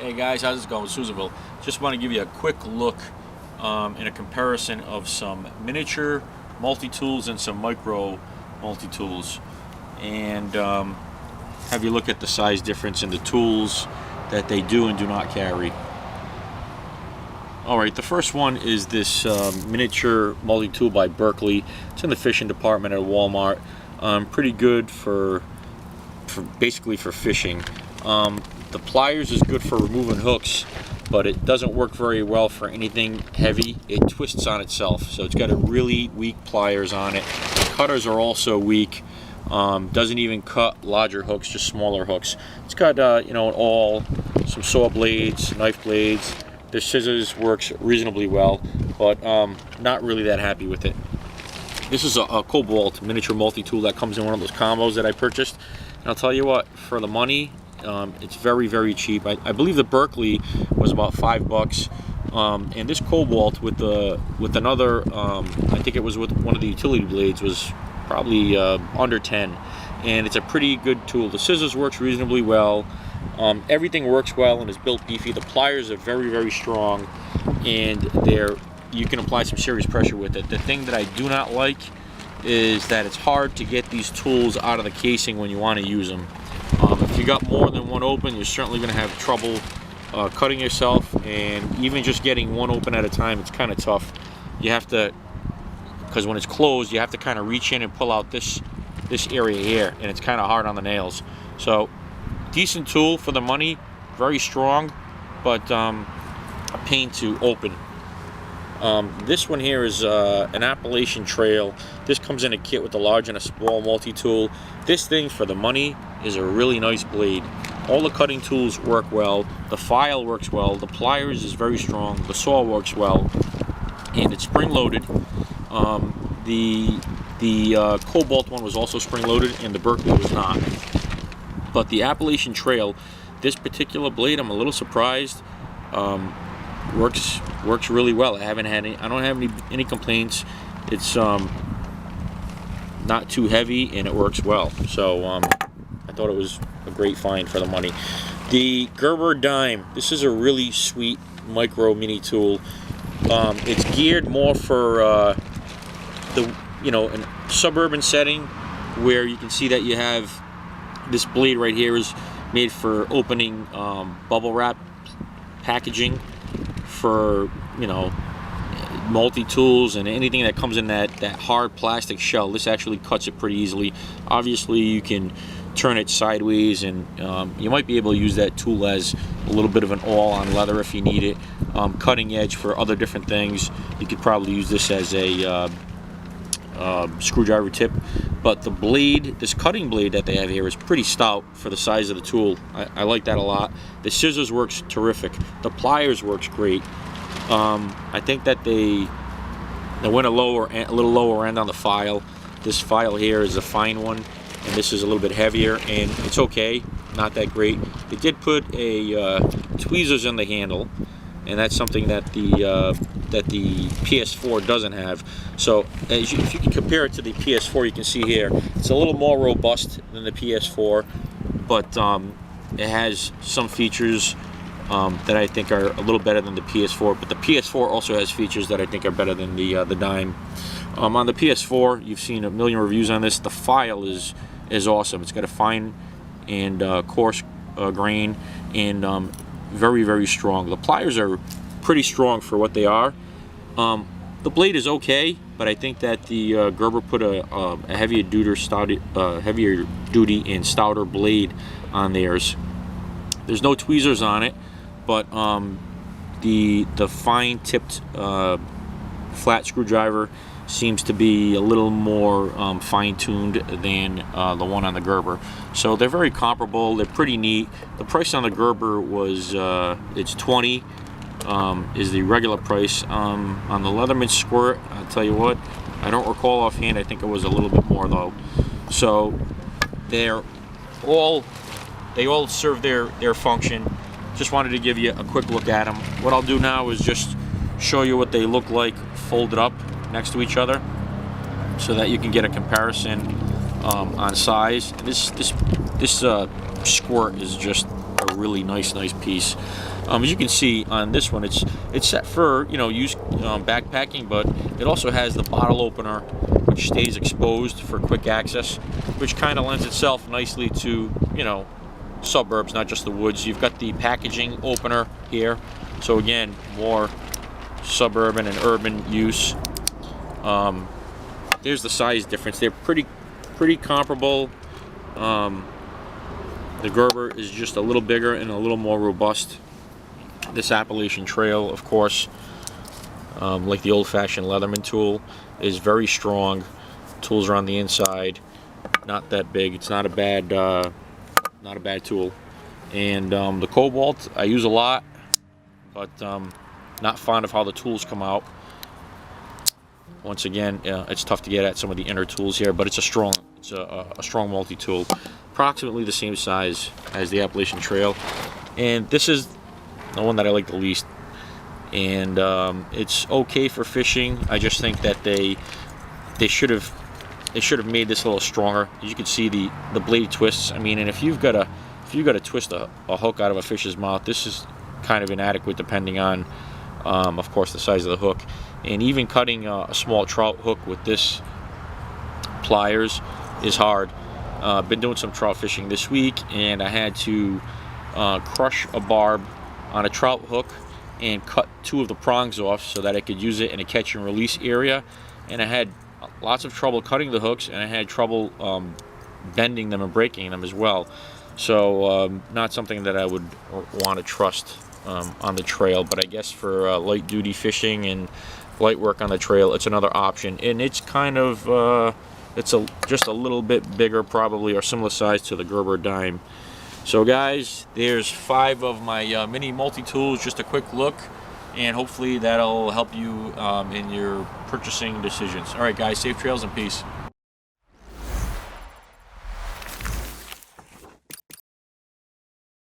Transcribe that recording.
Hey guys, how's it going? Susanville. Just want to give you a quick look and a comparison of some miniature multi-tools and some micro multi-tools, and have you look at the size difference in the tools that they do and do not carry. Alright, the first one is this miniature multi-tool by Berkeley. It's in the fishing department at Walmart. Pretty good for basically for fishing. The pliers is good for removing hooks, but it doesn't work very well for anything heavy. It twists on itself, so it's got a really weak pliers on it. The cutters are also weak. Doesn't even cut larger hooks, just smaller hooks. It's got you know, all some saw blades, knife blades. The scissors works reasonably well, but not really that happy with it. This is a Cobalt miniature multi-tool that comes in one of those combos that I purchased. And I'll tell you what, for the money, it's very, very cheap. I believe the Berkeley was about $5, and this Cobalt with another, I think it was with one of the utility blades, was probably under 10. And it's a pretty good tool. The scissors works reasonably well. Everything works well and is built beefy. The pliers are very, very strong, and you can apply some serious pressure with it. The thing that I do not like is that it's hard to get these tools out of the casing when you want to use them. If you got more than one open, you're certainly going to have trouble cutting yourself, and even just getting one open at a time, it's kind of tough. You have to, because when it's closed, you have to kind of reach in and pull out this area here, and it's kind of hard on the nails. So decent tool for the money, very strong, but a pain to open. This one here is an Appalachian Trail. This comes in a kit with a large and a small multi-tool. This thing, for the money, is a really nice blade. All the cutting tools work well. The file works well. The pliers is very strong. The saw works well, and it's spring-loaded. The Cobalt one was also spring-loaded, and the Berkeley was not. But the Appalachian Trail, this particular blade, I'm a little surprised. Works really well. I don't have any complaints. It's not too heavy, and it works well. So I thought it was a great find for the money. The Gerber dime. This is a really sweet micro mini tool. It's geared more for a suburban setting, where you can see that you have this blade right here is made for opening bubble wrap packaging for, multi-tools and anything that comes in that hard plastic shell. This actually cuts it pretty easily. Obviously, you can turn it sideways, and you might be able to use that tool as a little bit of an awl on leather if you need it. Cutting edge for other different things. You could probably use this as a screwdriver tip. But the blade, this cutting blade that they have here, is pretty stout for the size of the tool. I like that a lot. The scissors works terrific. The pliers works great. I think that they went a little lower end on the file. This file here is a fine one, and this is a little bit heavier, and it's okay, not that great. They did put a tweezers in the handle, and that's something that the PS4 doesn't have. So if you can compare it to the PS4, you can see here it's a little more robust than the PS4, but it has some features that I think are a little better than the PS4. But the PS4 also has features that I think are better than the dime. On the PS4, you've seen a million reviews on this. The file is awesome. It's got a fine and coarse grain, and very, very strong. The pliers are pretty strong for what they are. The blade is okay, but I think that the Gerber put a heavier duty and stouter blade on theirs. There's no tweezers on it, but the fine tipped flat screwdriver seems to be a little more fine-tuned than the one on the Gerber. So they're very comparable. They're pretty neat. The price on the Gerber was it's $20 is the regular price. On the Leatherman squirt, I'll tell you what, I don't recall offhand. I think it was a little bit more though. So they all serve their function. Just wanted to give you a quick look at them. What I'll do now is just show you what they look like folded up next to each other, so that you can get a comparison on size. This squirt is just a really nice piece. As you can see on this one, it's set for, you know, use backpacking, but it also has the bottle opener, which stays exposed for quick access, which kind of lends itself nicely to, you know, suburbs, not just the woods. You've got the packaging opener here, so again, more suburban and urban use. There's the size difference. They're pretty comparable. The Gerber is just a little bigger and a little more robust. This Appalachian Trail, of course, like the old-fashioned Leatherman tool, is very strong. Tools are on the inside, not that big. It's not a bad tool. And the Cobalt I use a lot, but not fond of how the tools come out. Once again, it's tough to get at some of the inner tools here, but it's a strong multi-tool, approximately the same size as the Appalachian Trail. And this is the one that I like the least. And it's okay for fishing. I just think that they should have made this a little stronger. As you can see, the blade twists. I mean, and if you've got to twist a hook out of a fish's mouth, this is kind of inadequate depending on, of course, the size of the hook. And even cutting a small trout hook with this pliers is hard. Been doing some trout fishing this week, and I had to crush a barb on a trout hook and cut 2 of the prongs off so that I could use it in a catch and release area. And I had lots of trouble cutting the hooks, and I had trouble bending them and breaking them as well. So not something that I would want to trust on the trail, but I guess for light duty fishing and light work on the trail, it's another option. And it's kind of just a little bit bigger, probably, or similar size to the Gerber dime. So guys, there's 5 of my mini multi-tools. Just a quick look, and hopefully that'll help you in your purchasing decisions. All right guys, safe trails and peace.